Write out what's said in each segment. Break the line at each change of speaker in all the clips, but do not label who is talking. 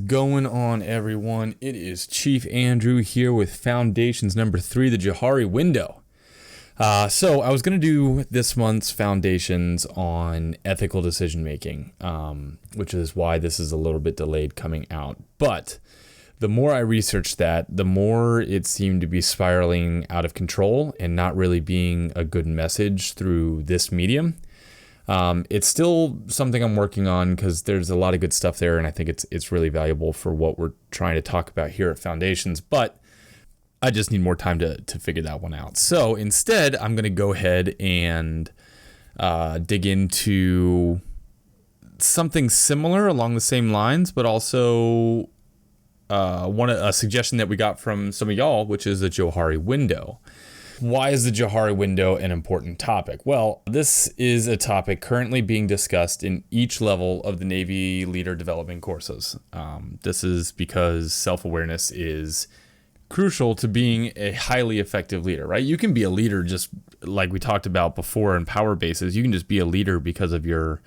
going on, everyone? It is Chief Andrew here with Foundations number 3, the Johari window. So I was going to do this month's Foundations on ethical decision making, which is why this is a little bit delayed coming out. But the more I researched that, the more it seemed to be spiraling out of control and not really being a good message through this medium. It's still something I'm working on because there's a lot of good stuff there, and I think it's really valuable for what we're trying to talk about here at Foundations, but I just need more time to figure that one out. So instead, I'm going to go ahead and dig into something similar along the same lines, but also a suggestion that we got from some of y'all, which is the Johari window. Why is the Johari window an important topic? Well, this is a topic currently being discussed in each level of the Navy leader development courses. This is because self-awareness is crucial to being a highly effective leader, right? You can be a leader just like we talked about before in power bases. You can just be a leader because of your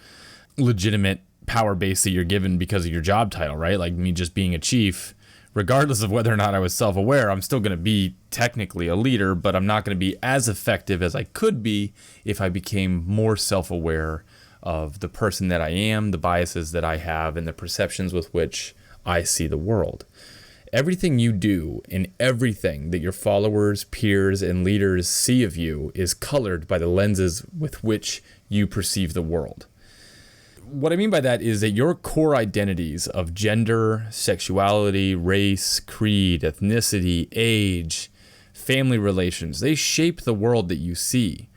legitimate power base that you're given because of your job title, right? Like me just being a chief. Regardless of whether or not I was self-aware, I'm still going to be technically a leader, but I'm not going to be as effective as I could be if I became more self-aware of the person that I am, the biases that I have, and the perceptions with which I see the world. Everything you do and everything that your followers, peers, and leaders see of you is colored by the lenses with which you perceive the world. What I mean by that is that your core identities of gender, sexuality, race, creed, ethnicity, age, family relations, they shape the world that you see.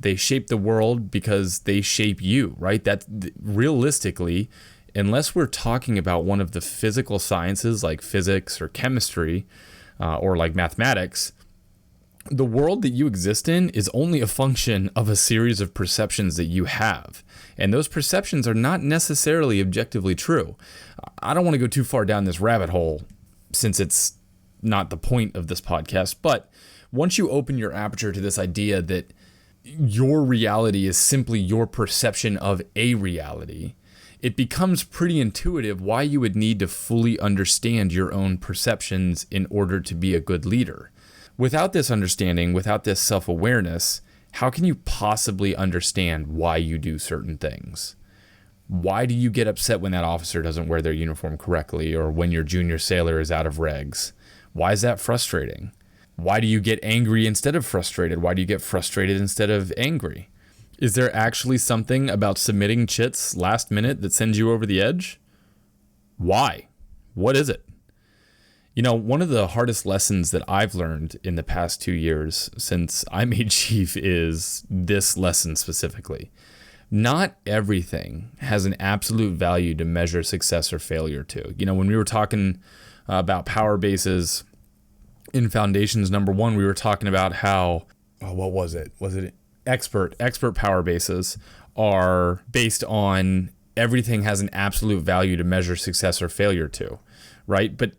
They shape the world because they shape you, right? That realistically, unless we're talking about one of the physical sciences like physics or chemistry or like mathematics, the world that you exist in is only a function of a series of perceptions that you have. And those perceptions are not necessarily objectively true. I don't want to go too far down this rabbit hole since it's not the point of this podcast, but once you open your aperture to this idea that your reality is simply your perception of a reality, it becomes pretty intuitive why you would need to fully understand your own perceptions in order to be a good leader. Without this understanding, without this self-awareness, how can you possibly understand why you do certain things? Why do you get upset when that officer doesn't wear their uniform correctly or when your junior sailor is out of regs? Why is that frustrating? Why do you get angry instead of frustrated? Why do you get frustrated instead of angry? Is there actually something about submitting chits last minute that sends you over the edge? Why? What is it? You know, one of the hardest lessons that I've learned in the past 2 years since I made chief is this lesson specifically. Not everything has an absolute value to measure success or failure to. You know, when we were talking about power bases in Foundations number 1, we were talking about how, what was it? Was it expert power bases are based on everything has an absolute value to measure success or failure to, right? But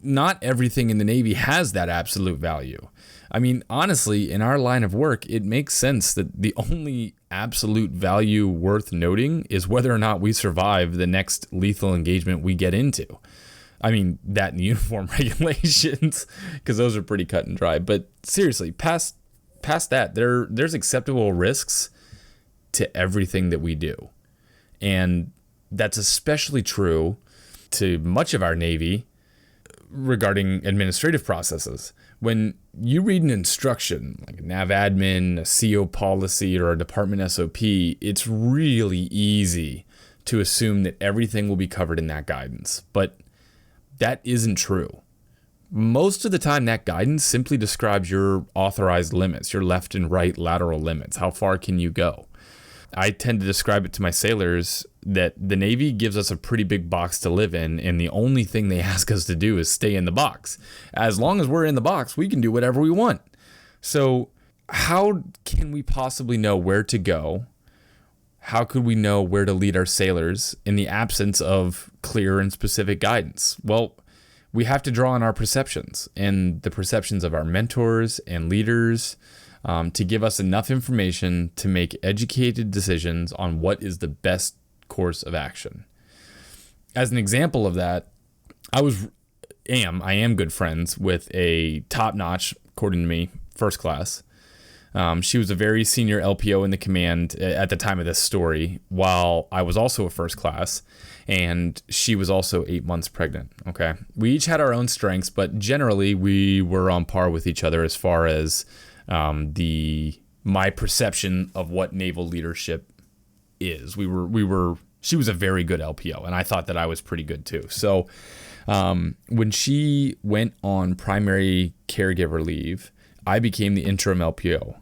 not everything in the Navy has that absolute value. I mean, honestly, in our line of work, it makes sense that the only absolute value worth noting is whether or not we survive the next lethal engagement we get into. I mean, that and the uniform regulations, because those are pretty cut and dry. But seriously, past that, there's acceptable risks to everything that we do. And that's especially true to much of our Navy regarding administrative processes. When you read an instruction, like a nav admin, a CO policy, or a department SOP, it's really easy to assume that everything will be covered in that guidance. But that isn't true. Most of the time, that guidance simply describes your authorized limits, your left and right lateral limits. How far can you go? I tend to describe it to my sailors that the Navy gives us a pretty big box to live in, and the only thing they ask us to do is stay in the box. As long as we're in the box, we can do whatever we want. So how can we possibly know where to go? How could we know where to lead our sailors in the absence of clear and specific guidance? Well, we have to draw on our perceptions and the perceptions of our mentors and leaders, to give us enough information to make educated decisions on what is the best course of action. As an example of that, I am good friends with a top-notch, according to me, first class. She was a very senior LPO in the command at the time of this story, while I was also a first class, and she was also 8 months pregnant. Okay, we each had our own strengths, but generally we were on par with each other as far as my perception of what naval leadership is. She was a very good LPO, and I thought that I was pretty good too. So when she went on primary caregiver leave, I became the interim LPO.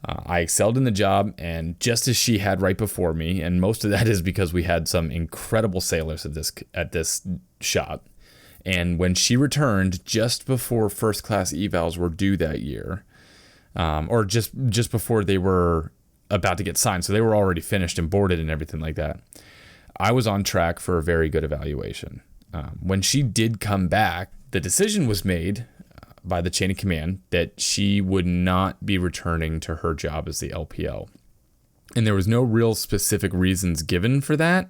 I excelled in the job, and just as she had right before me, and most of that is because we had some incredible sailors at this shop. And when she returned just before first class evals were due that year, or just before they were about to get signed, so they were already finished and boarded and everything like that, I was on track for a very good evaluation. When she did come back, the decision was made by the chain of command that she would not be returning to her job as the LPO. And there was no real specific reasons given for that,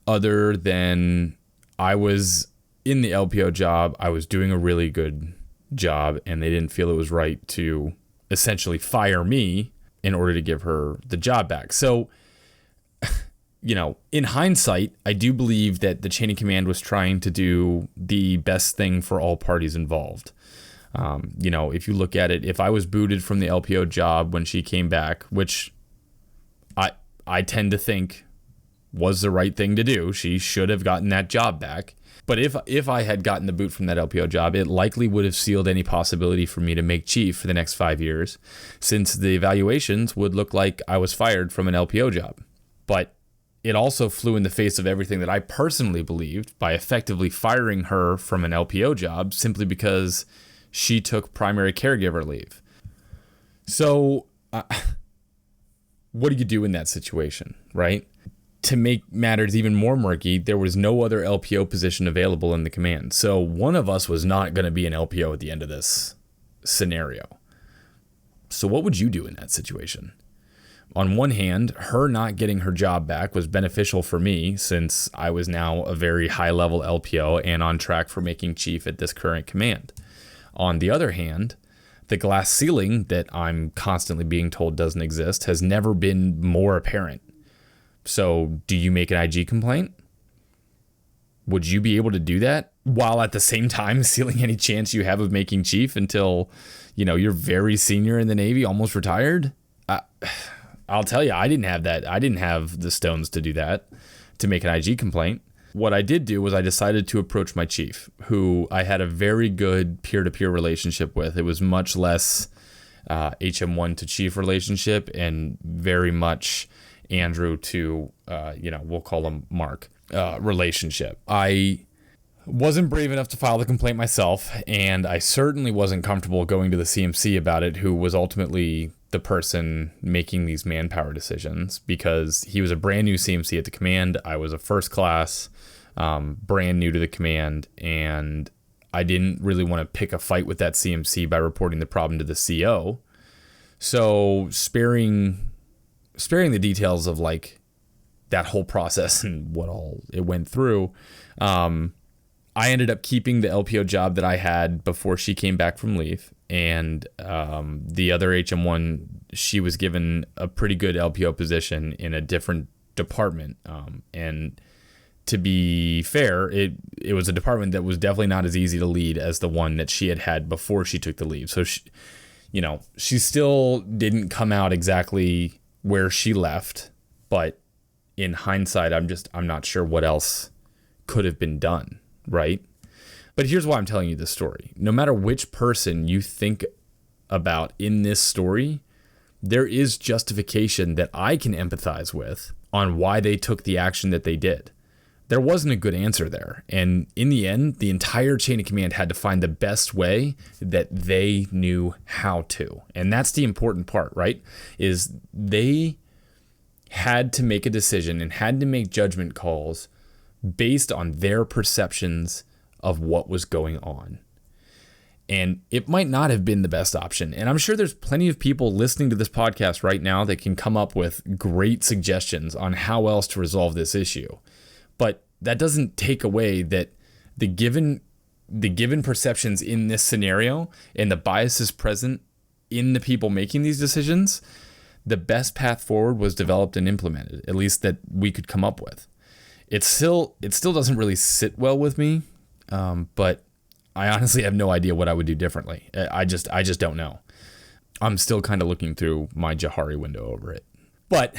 other than I was in the LPO job, I was doing a really good job, and they didn't feel it was right to essentially fire me in order to give her the job back. So, in hindsight, I do believe that the chain of command was trying to do the best thing for all parties involved. If you look at it, if I was booted from the LPO job when she came back, which I tend to think was the right thing to do, she should have gotten that job back. But if I had gotten the boot from that LPO job, it likely would have sealed any possibility for me to make chief for the next 5 years, since the evaluations would look like I was fired from an LPO job. But it also flew in the face of everything that I personally believed by effectively firing her from an LPO job simply because she took primary caregiver leave. So what do you do in that situation, right? To make matters even more murky, there was no other LPO position available in the command. So one of us was not going to be an LPO at the end of this scenario. So what would you do in that situation? On one hand, her not getting her job back was beneficial for me, since I was now a very high-level LPO and on track for making chief at this current command. On the other hand, the glass ceiling that I'm constantly being told doesn't exist has never been more apparent. So do you make an IG complaint? Would you be able to do that while at the same time sealing any chance you have of making chief until, you're very senior in the Navy, almost retired? I'll tell you, I didn't have that. I didn't have the stones to do that, to make an IG complaint. What I did do was I decided to approach my chief, who I had a very good peer-to-peer relationship with. It was much less HM1 to chief relationship and very much Andrew to, we'll call him Mark, relationship. I wasn't brave enough to file the complaint myself, and I certainly wasn't comfortable going to the CMC about it, who was ultimately the person making these manpower decisions, because he was a brand new CMC at the command. I was a first class, brand new to the command, and I didn't really want to pick a fight with that CMC by reporting the problem to the CO. So sparing the details of like that whole process and what all it went through, I ended up keeping the LPO job that I had before she came back from leave. And the other HM1, she was given a pretty good LPO position in a different department. And to be fair, it was a department that was definitely not as easy to lead as the one that she had before she took the leave. So she still didn't come out exactly where she left, but in hindsight, I'm not sure what else could have been done, right? But here's why I'm telling you this story. No matter which person you think about in this story, there is justification that I can empathize with on why they took the action that they did. There wasn't a good answer there. And in the end, the entire chain of command had to find the best way that they knew how to. And that's the important part, right? Is they had to make a decision and had to make judgment calls based on their perceptions of what was going on. And it might not have been the best option. And I'm sure there's plenty of people listening to this podcast right now that can come up with great suggestions on how else to resolve this issue. But that doesn't take away that the given perceptions in this scenario and the biases present in the people making these decisions, the best path forward was developed and implemented, at least that we could come up with. It still doesn't really sit well with me, but I honestly have no idea what I would do differently. I just don't know. I'm still kind of looking through my Johari window over it. But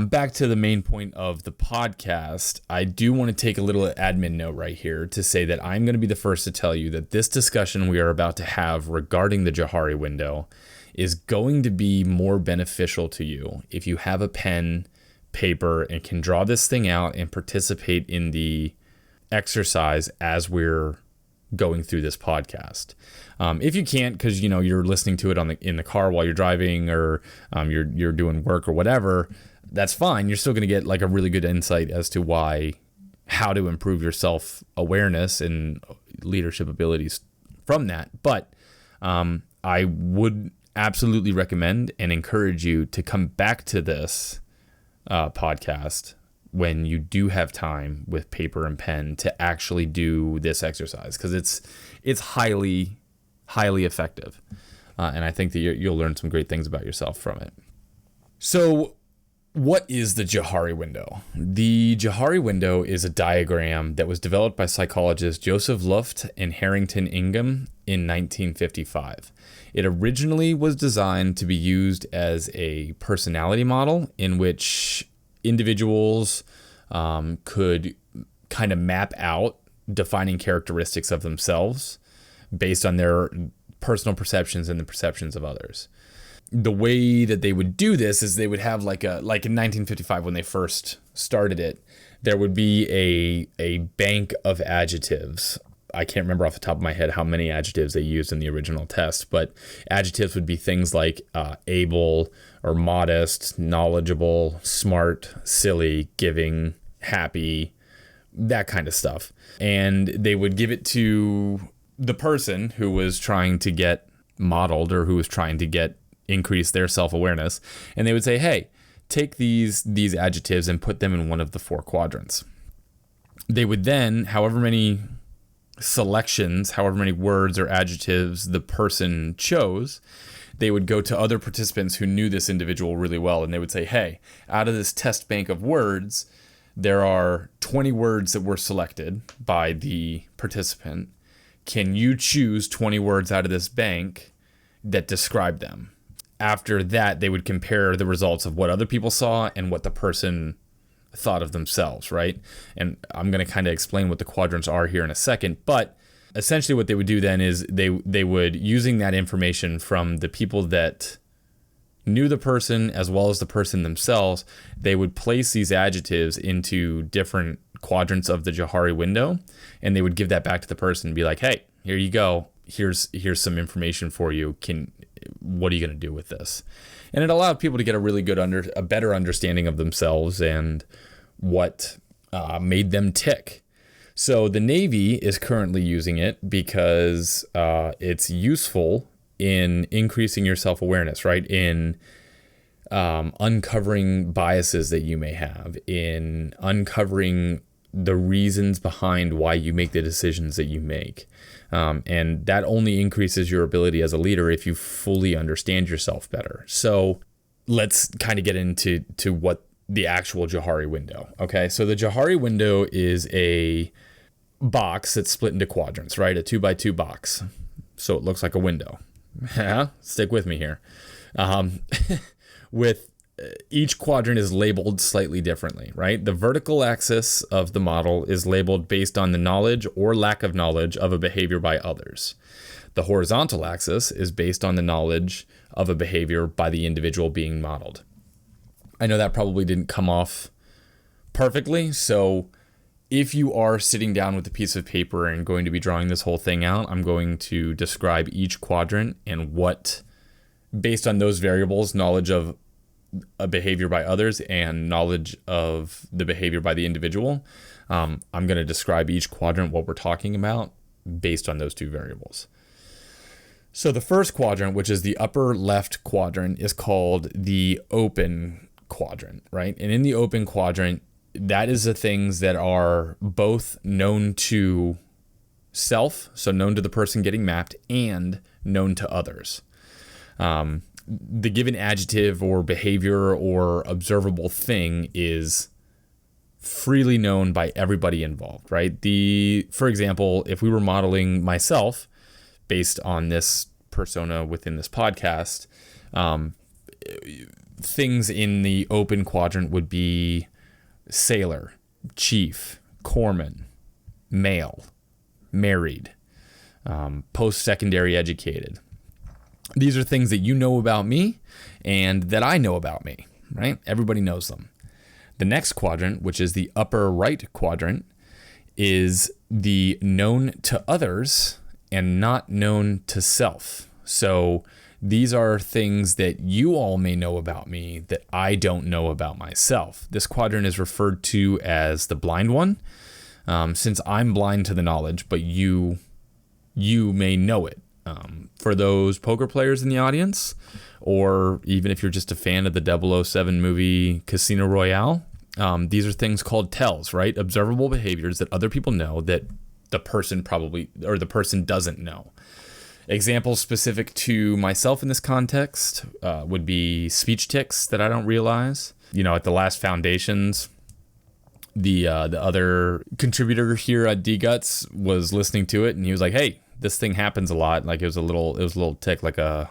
back to the main point of the podcast, I do want to take a little admin note right here to say that I'm going to be the first to tell you that this discussion we are about to have regarding the Johari window is going to be more beneficial to you if you have a pen, paper, and can draw this thing out and participate in the exercise as we're going through this podcast. If you can't, because you're listening to it in the car while you're driving, or you're doing work or whatever, that's fine. You're still going to get like a really good insight as to how to improve your self-awareness and leadership abilities from that. But I would absolutely recommend and encourage you to come back to this podcast when you do have time with paper and pen to actually do this exercise, because it's highly effective, and I think that you'll learn some great things about yourself from it. So what is the Johari window? The Johari window is a diagram that was developed by psychologists Joseph Luft and Harrington Ingham in 1955. It originally was designed to be used as a personality model in which individuals could kind of map out defining characteristics of themselves based on their personal perceptions and the perceptions of others. The way that they would do this is they would have like in 1955 when they first started it, there would be a bank of adjectives. I can't remember off the top of my head how many adjectives they used in the original test, but adjectives would be things like able or modest, knowledgeable, smart, silly, giving, happy, that kind of stuff. And they would give it to the person who was trying to get modeled or who was trying to increase their self-awareness. And they would say, hey, take these adjectives and put them in one of the 4 quadrants. They would then, however many words or adjectives the person chose, they would go to other participants who knew this individual really well, and they would say, hey, out of this test bank of words, there are 20 words that were selected by the participant. Can you choose 20 words out of this bank that describe them? After that, they would compare the results of what other people saw and what the person thought of themselves, right? And I'm going to kind of explain what the quadrants are here in a second, but essentially what they would do then is they would, using that information from the people that knew the person as well as the person themselves, they would place these adjectives into different quadrants of the Johari window, and they would give that back to the person and be like, hey, here you go. Here's some information for you. What are you going to do with this? And it allowed people to get a really good a better understanding of themselves and what made them tick. So the Navy is currently using it because it's useful in increasing your self-awareness, right? In uncovering biases that you may have, in uncovering the reasons behind why you make the decisions that you make. And that only increases your ability as a leader if you fully understand yourself better. So let's kind of get into what the actual Johari window. Okay, so the Johari window is a box that's split into quadrants, right? A 2x2 box. So it looks like a window. Yeah, stick with me here. With each quadrant is labeled slightly differently, right? The vertical axis of the model is labeled based on the knowledge or lack of knowledge of a behavior by others. The horizontal axis is based on the knowledge of a behavior by the individual being modeled. I know that probably didn't come off perfectly, so if you are sitting down with a piece of paper and going to be drawing this whole thing out, I'm going to describe each quadrant and what, based on those variables, knowledge of a behavior by others and knowledge of the behavior by the individual, I'm going to describe each quadrant, what we're talking about, based on those 2 variables. So the first quadrant, which is the upper left quadrant, is called the Open Quadrant, right? And in the Open Quadrant, that is the things that are both known to self, so known to the person getting mapped, and known to others. The given adjective or behavior or observable thing is freely known by everybody involved, right? For example, if we were modeling myself based on this persona within this podcast, things in the open quadrant would be sailor, chief, corpsman, male, married, post-secondary educated. These are things that you know about me and that I know about me, right? Everybody knows them. The next quadrant, which is the upper right quadrant, is the known to others and not known to self. So these are things that you all may know about me that I don't know about myself. This quadrant is referred to as the blind one, since I'm blind to the knowledge, but you may know it. For those poker players in the audience, or even if you're just a fan of the 007 movie Casino Royale, these are things called tells, right? Observable behaviors that other people know that the person doesn't know. Examples specific to myself in this context would be speech tics that I don't realize. At the last Foundations, the other contributor here at dguts was listening to it, and he was like, "Hey, this thing happens a lot." Like it was a little tick, like a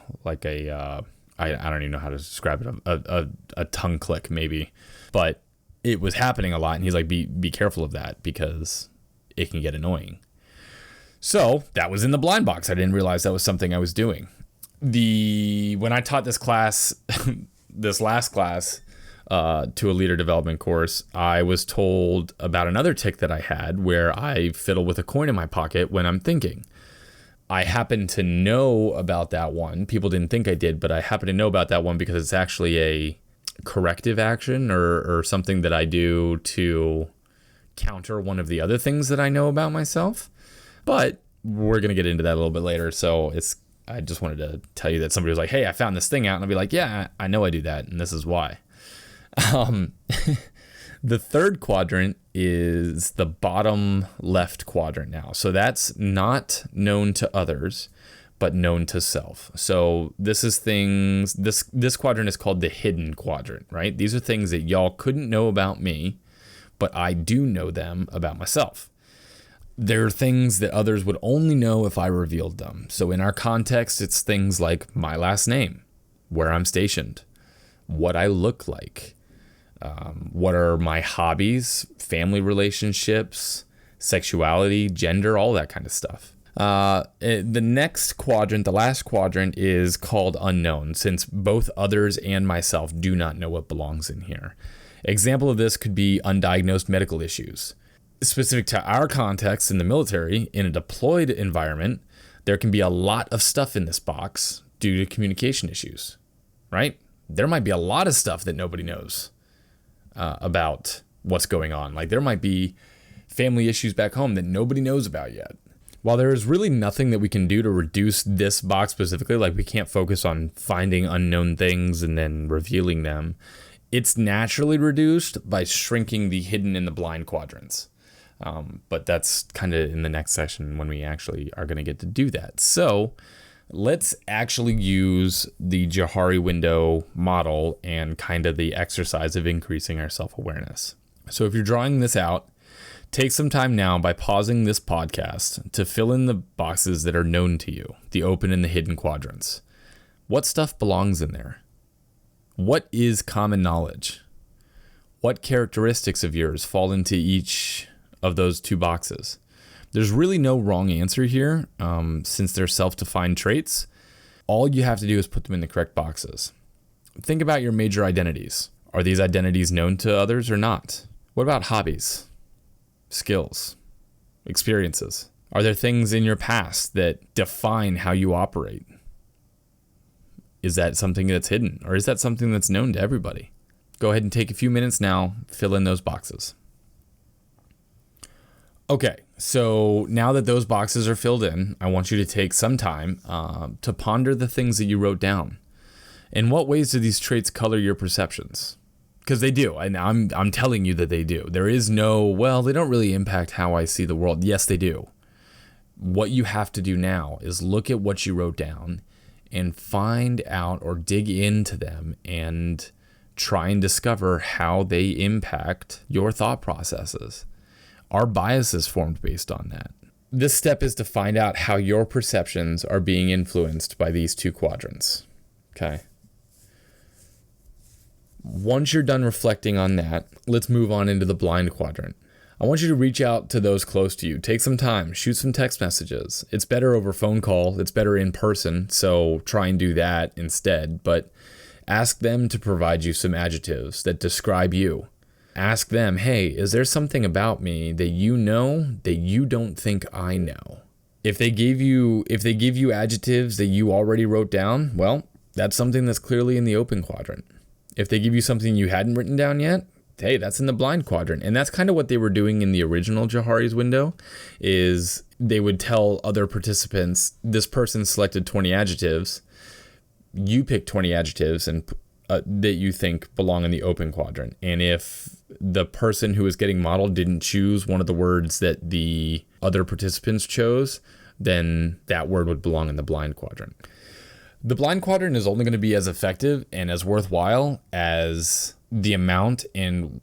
I don't even know how to describe it, a tongue click maybe, but it was happening a lot, and he's like, be careful of that because it can get annoying. So that was in the blind box. I didn't realize that was something I was doing. When I taught this class, this last class, to a leader development course, I was told about another tic that I had where I fiddle with a coin in my pocket when I'm thinking. I happen to know about that one. People didn't think I did, but I happen to know about that one because it's actually a corrective action or something that I do to counter one of the other things that I know about myself. But we're going to get into that a little bit later. So I just wanted to tell you that somebody was like, "Hey, I found this thing out." And I'll be like, "Yeah, I know I do that. And this is why." The third quadrant is the bottom left quadrant now. So that's not known to others, but known to self. So this quadrant is called the hidden quadrant, right? These are things that y'all couldn't know about me, but I do know them about myself. They're things that others would only know if I revealed them. So in our context, it's things like my last name, where I'm stationed, what I look like, what are my hobbies, family relationships, sexuality, gender, all that kind of stuff. The next quadrant, the last quadrant, is called unknown, since both others and myself do not know what belongs in here. Example of this could be undiagnosed medical issues. Specific to our context in the military, in a deployed environment, there can be a lot of stuff in this box due to communication issues, right? There might be a lot of stuff that nobody knows about what's going on. Like there might be family issues back home that nobody knows about yet. While there is really nothing that we can do to reduce this box specifically, like we can't focus on finding unknown things and then revealing them, it's naturally reduced by shrinking the hidden and the blind quadrants. But that's kind of in the next session when we actually are going to get to do that. So let's actually use the Johari window model and kind of the exercise of increasing our self-awareness. So if you're drawing this out, take some time now by pausing this podcast to fill in the boxes that are known to you, the open and the hidden quadrants. What stuff belongs in there? What is common knowledge? What characteristics of yours fall into each of those two boxes? There's really no wrong answer here, since they're self-defined traits. All you have to do is put them in the correct boxes. Think about your major identities. Are these identities known to others or not? What about hobbies, skills, experiences? Are there things in your past that define how you operate? Is that something that's hidden, or is that something that's known to everybody? Go ahead and take a few minutes now, fill in those boxes. Okay, so now that those boxes are filled in, I want you to take some time to ponder the things that you wrote down. In what ways do these traits color your perceptions? Because they do, and I'm telling you that they do. There is no, well, they don't really impact how I see the world. Yes, they do. what you have to do now is look at what you wrote down and find out or dig into them and try and discover how they impact your thought processes. Our bias is formed based on that. This step is to find out how your perceptions are being influenced by these two quadrants. Okay. Once you're done reflecting on that, let's move on into the blind quadrant. I want you to reach out to those close to you. Take some time, shoot some text messages. It's better over phone call. It's better in person. So try and do that instead. But ask them to provide you some adjectives that describe you. Ask them, hey, is there something about me that you know that you don't think I know? If they give you adjectives that you already wrote down, well, that's something that's clearly in the open quadrant. If they give you something you hadn't written down yet, hey, that's in the blind quadrant. And that's kind of what they were doing in the original Johari's window, is they would tell other participants, this person selected 20 adjectives. You pick 20 adjectives and that you think belong in the open quadrant. And if the person who is getting modeled didn't choose one of the words that the other participants chose, then that word would belong in the blind quadrant. The blind quadrant is only going to be as effective and as worthwhile as the amount and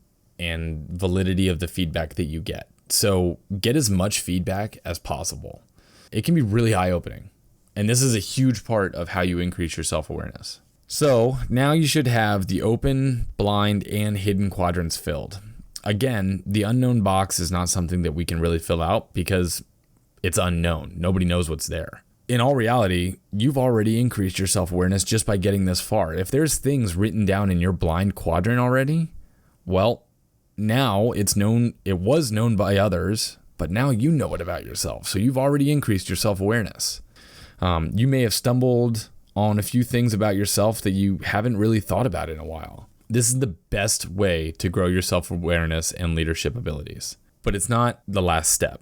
validity of the feedback that you get. So get as much feedback as possible. It can be really eye-opening. And this is a huge part of how you increase your self-awareness. So now you should have the open, blind, and hidden quadrants filled. Again, the unknown box is not something that we can really fill out because it's unknown. Nobody knows what's there. In all reality, you've already increased your self-awareness just by getting this far. If there's things written down in your blind quadrant already, well, now it's known, it was known by others, but now you know it about yourself. So you've already increased your self-awareness. You may have stumbled on a few things about yourself that you haven't really thought about in a while. This is the best way to grow your self-awareness and leadership abilities. But it's not the last step.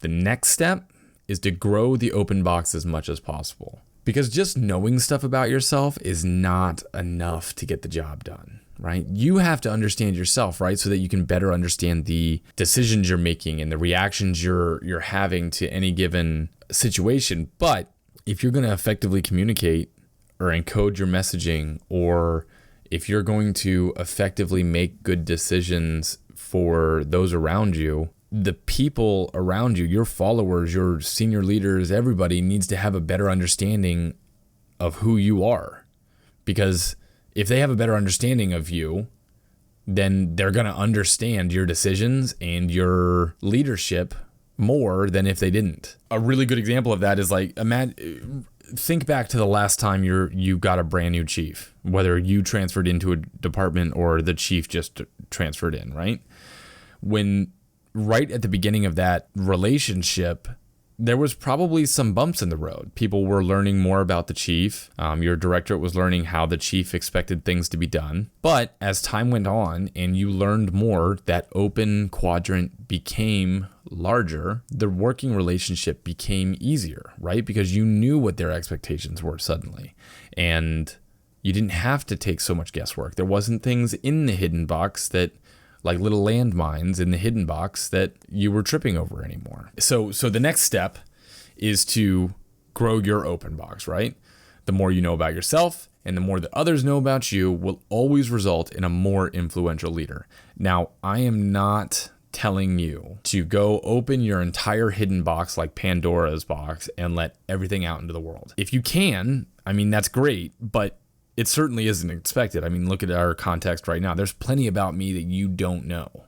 The next step is to grow the open box as much as possible. Because just knowing stuff about yourself is not enough to get the job done, right? You have to understand yourself, right? So that you can better understand the decisions you're making and the reactions you're having to any given situation. But if you're going to effectively communicate or encode your messaging, or if you're going to effectively make good decisions for those around you, the people around you, your followers, your senior leaders, everybody needs to have a better understanding of who you are. Because if they have a better understanding of you, then they're going to understand your decisions and your leadership more than if they didn't. A really good example of that is like, think back to the last time you got a brand new chief, whether you transferred into a department or the chief just transferred in, right? When right at the beginning of that relationship, there was probably some bumps in the road. People were learning more about the chief. Your directorate was learning how the chief expected things to be done. But as time went on and you learned more, that open quadrant became larger. The working relationship became easier, right? Because you knew what their expectations were suddenly. And you didn't have to take so much guesswork. There wasn't things in the hidden box that, like little landmines in the hidden box, that you were tripping over anymore. So the next step is to grow your open box, right? The more you know about yourself and the more that others know about you will always result in a more influential leader. Now, I am not telling you to go open your entire hidden box like Pandora's box and let everything out into the world. If you can, I mean, that's great, but it certainly isn't expected. I mean, look at our context right now. There's plenty about me that you don't know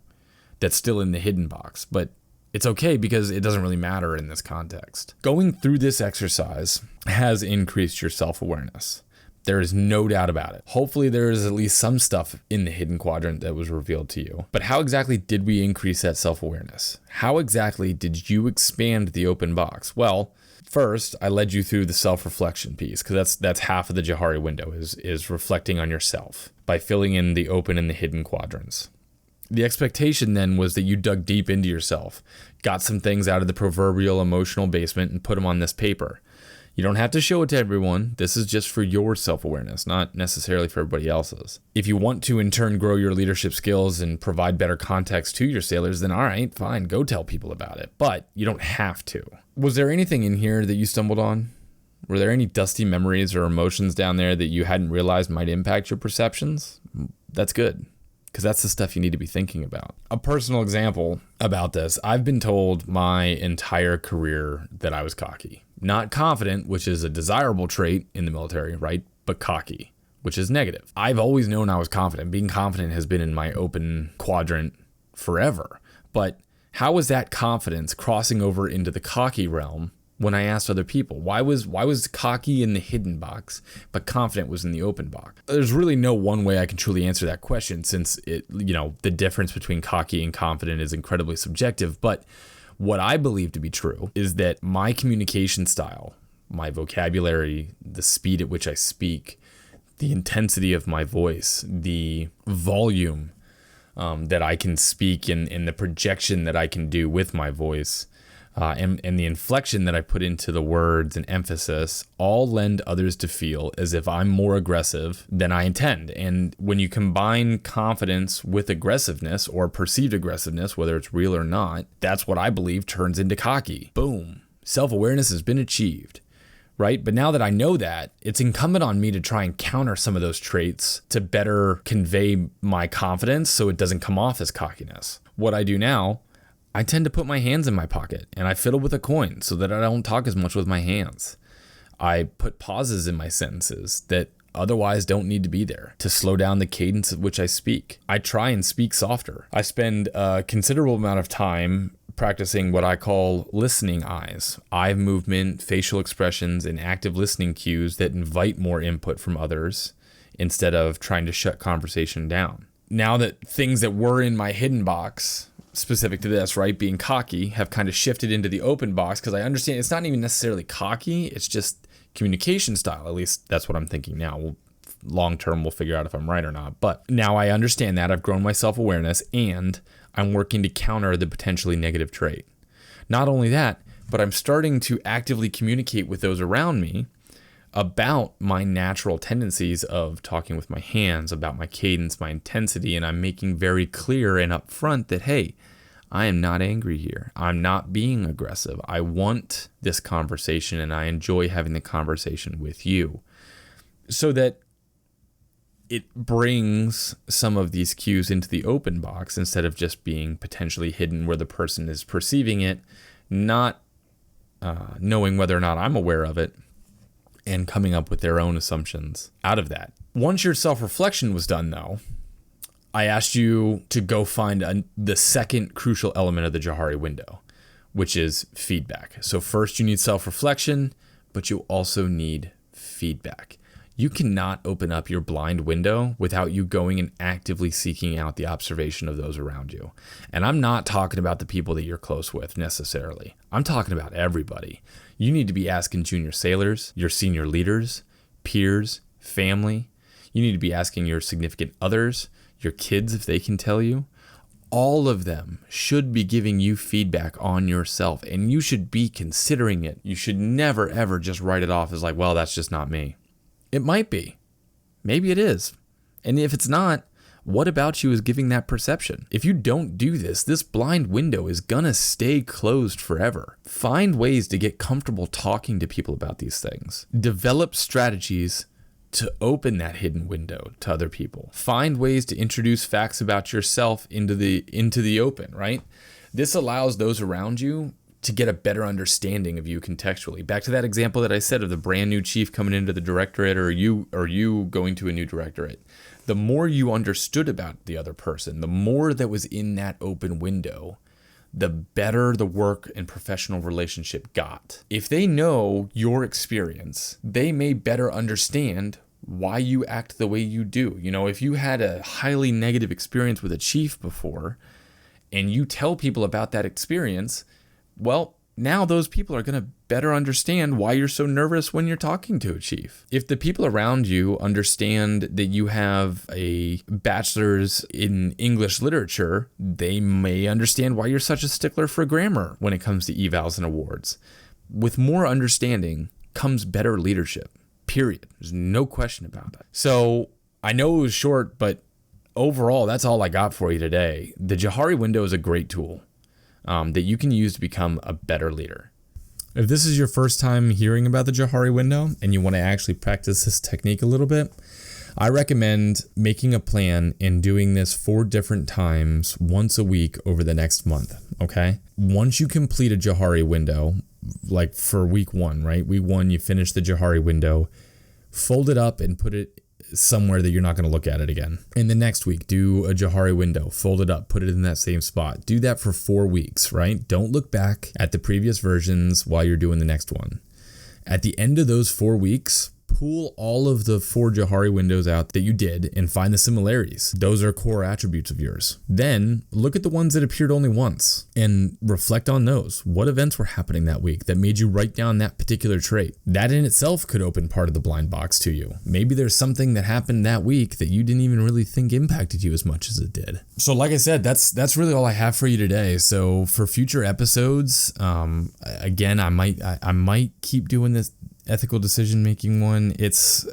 that's still in the hidden box, but it's okay because it doesn't really matter in this context. Going through this exercise has increased your self-awareness. There is no doubt about it. Hopefully there is at least some stuff in the hidden quadrant that was revealed to you. But how exactly did we increase that self-awareness? How exactly did you expand the open box? Well, first, I led you through the self-reflection piece, because that's half of the Johari window is reflecting on yourself by filling in the open and the hidden quadrants. The expectation then was that you dug deep into yourself, got some things out of the proverbial emotional basement and put them on this paper. You don't have to show it to everyone. This is just for your self-awareness, not necessarily for everybody else's. If you want to in turn grow your leadership skills and provide better context to your sailors, then all right, fine, go tell people about it. But you don't have to. Was there anything in here that you stumbled on? Were there any dusty memories or emotions down there that you hadn't realized might impact your perceptions? That's good, because that's the stuff you need to be thinking about. A personal example about this, I've been told my entire career that I was cocky. Not confident, which is a desirable trait in the military, right? But cocky, which is negative. I've always known I was confident. Being confident has been in my open quadrant forever. But how was that confidence crossing over into the cocky realm when I asked other people? Why was cocky in the hidden box, but confident was in the open box? There's really no one way I can truly answer that question, since the difference between cocky and confident is incredibly subjective. But what I believe to be true is that my communication style, my vocabulary, the speed at which I speak, the intensity of my voice, the volume that I can speak, and the projection that I can do with my voice, and the inflection that I put into the words and emphasis, all lend others to feel as if I'm more aggressive than I intend. And when you combine confidence with aggressiveness, or perceived aggressiveness, whether it's real or not, that's what I believe turns into cocky. Boom. Self-awareness has been achieved, right? But now that I know that, it's incumbent on me to try and counter some of those traits to better convey my confidence so it doesn't come off as cockiness. What I do now, I tend to put my hands in my pocket and I fiddle with a coin so that I don't talk as much with my hands. I put pauses in my sentences that otherwise don't need to be there to slow down the cadence at which I speak. I try and speak softer. I spend a considerable amount of time practicing what I call listening eyes, eye movement, facial expressions, and active listening cues that invite more input from others instead of trying to shut conversation down. Now that things that were in my hidden box, specific to this, right, being cocky, have kind of shifted into the open box, because I understand it's not even necessarily cocky, it's just communication style. At least that's what I'm thinking now. Long term, we'll figure out if I'm right or not. But now I understand that. I've grown my self-awareness, and I'm working to counter the potentially negative trait. Not only that, but I'm starting to actively communicate with those around me about my natural tendencies of talking with my hands, about my cadence, my intensity, and I'm making very clear and upfront that, hey, I am not angry here. I'm not being aggressive. I want this conversation, and I enjoy having the conversation with you. So that it brings some of these cues into the open box instead of just being potentially hidden where the person is perceiving it, not knowing whether or not I'm aware of it, and coming up with their own assumptions out of that. Once your self-reflection was done, though, I asked you to go find the second crucial element of the Johari window, which is feedback. So first you need self-reflection, but you also need feedback. You cannot open up your blind window without you going and actively seeking out the observation of those around you. And I'm not talking about the people that you're close with necessarily. I'm talking about everybody. You need to be asking junior sailors, your senior leaders, peers, family. You need to be asking your significant others, your kids if they can tell you. All of them should be giving you feedback on yourself, and you should be considering it. You should never, ever just write it off as like, well, that's just not me. It might be. Maybe it is. And if it's not, what about you is giving that perception? If you don't do this, this blind window is gonna stay closed forever. Find ways to get comfortable talking to people about these things. Develop strategies to open that hidden window to other people. Find ways to introduce facts about yourself into the open, right? This allows those around you to get a better understanding of you contextually. Back to that example that I said of the brand new chief coming into the directorate, or you going to a new directorate. The more you understood about the other person, the more that was in that open window, the better the work and professional relationship got. If they know your experience, they may better understand why you act the way you do. You know, if you had a highly negative experience with a chief before, and you tell people about that experience, well, now those people are going to better understand why you're so nervous when you're talking to a chief. If the people around you understand that you have a bachelor's in English literature, they may understand why you're such a stickler for grammar when it comes to evals and awards. With more understanding comes better leadership, period. There's no question about it. So I know it was short, but overall, that's all I got for you today. The Johari window is a great tool that you can use to become a better leader. If this is your first time hearing about the Johari window and you want to actually practice this technique a little bit, I recommend making a plan and doing this 4 different times once a week over the next month, okay? Once you complete a Johari window, like for week 1, right? Week 1, you finish the Johari window, fold it up and put it somewhere that you're not going to look at it again. And the next week, do a Johari window, fold it up, put it in that same spot. Do that for 4 weeks, right? Don't look back at the previous versions while you're doing the next one. At the end of those 4 weeks, pull all of the 4 Johari windows out that you did and find the similarities. Those are core attributes of yours. Then look at the ones that appeared only once and reflect on those. What events were happening that week that made you write down that particular trait? That in itself could open part of the blind box to you. Maybe there's something that happened that week that you didn't even really think impacted you as much as it did. So like I said, that's really all I have for you today. So for future episodes, again, I might keep doing this ethical decision making one. It's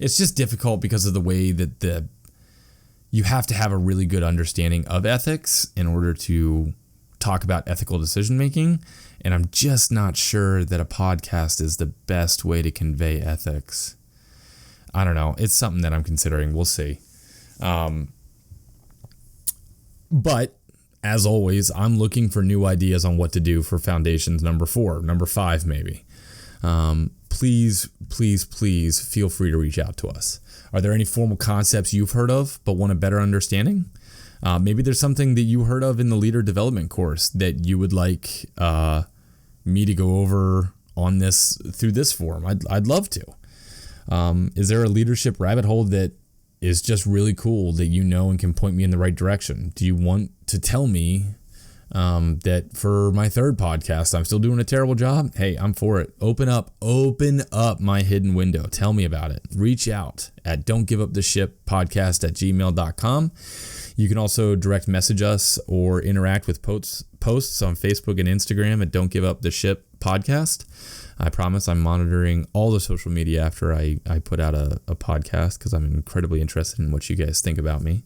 just difficult because of the way that you have to have a really good understanding of ethics in order to talk about ethical decision making, and I'm just not sure that a podcast is the best way to convey ethics. I don't know. It's something that I'm considering. We'll see. But as always, I'm looking for new ideas on what to do for Foundations number 4, number 5 maybe. Please feel free to reach out to us. Are there any formal concepts you've heard of but want a better understanding? Maybe there's something that you heard of in the leader development course that you would like me to go over on this through this forum. I'd love to. Is there a leadership rabbit hole that is just really cool that you know and can point me in the right direction? Do you want to tell me that for my 3rd podcast, I'm still doing a terrible job? Hey, I'm for it. Open up my hidden window. Tell me about it. Reach out at dgutspodcast@gmail.com. You can also direct message us or interact with posts on Facebook and Instagram at Don't Give Up the Ship Podcast. I promise I'm monitoring all the social media after I put out a podcast because I'm incredibly interested in what you guys think about me.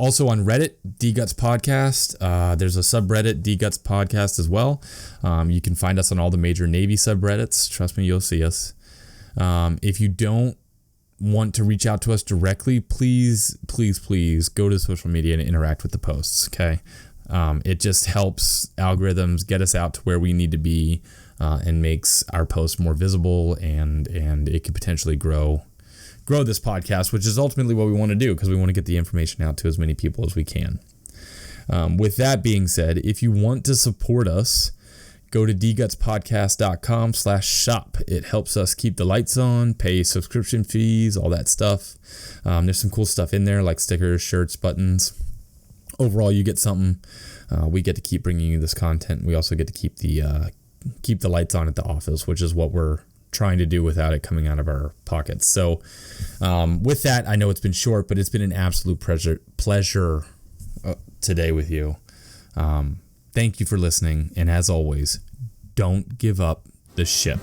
Also on Reddit, dgutspodcast. There's a subreddit, dgutspodcast as well. You can find us on all the major Navy subreddits. Trust me, you'll see us. If you don't want to reach out to us directly, please go to social media and interact with the posts, okay? It just helps algorithms get us out to where we need to be and makes our posts more visible, and it could potentially grow this podcast, which is ultimately what we want to do because we want to get the information out to as many people as we can. With that being said, if you want to support us, go to dgutspodcast.com/shop. It helps us keep the lights on, pay subscription fees, all that stuff. There's some cool stuff in there like stickers, shirts, buttons. Overall, you get something. We get to keep bringing you this content. We also get to keep the lights on at the office, which is what we're trying to do without it coming out of our pockets. So with that, I know it's been short, but it's been an absolute pleasure today with you. Thank you for listening. And as always, don't give up the ship.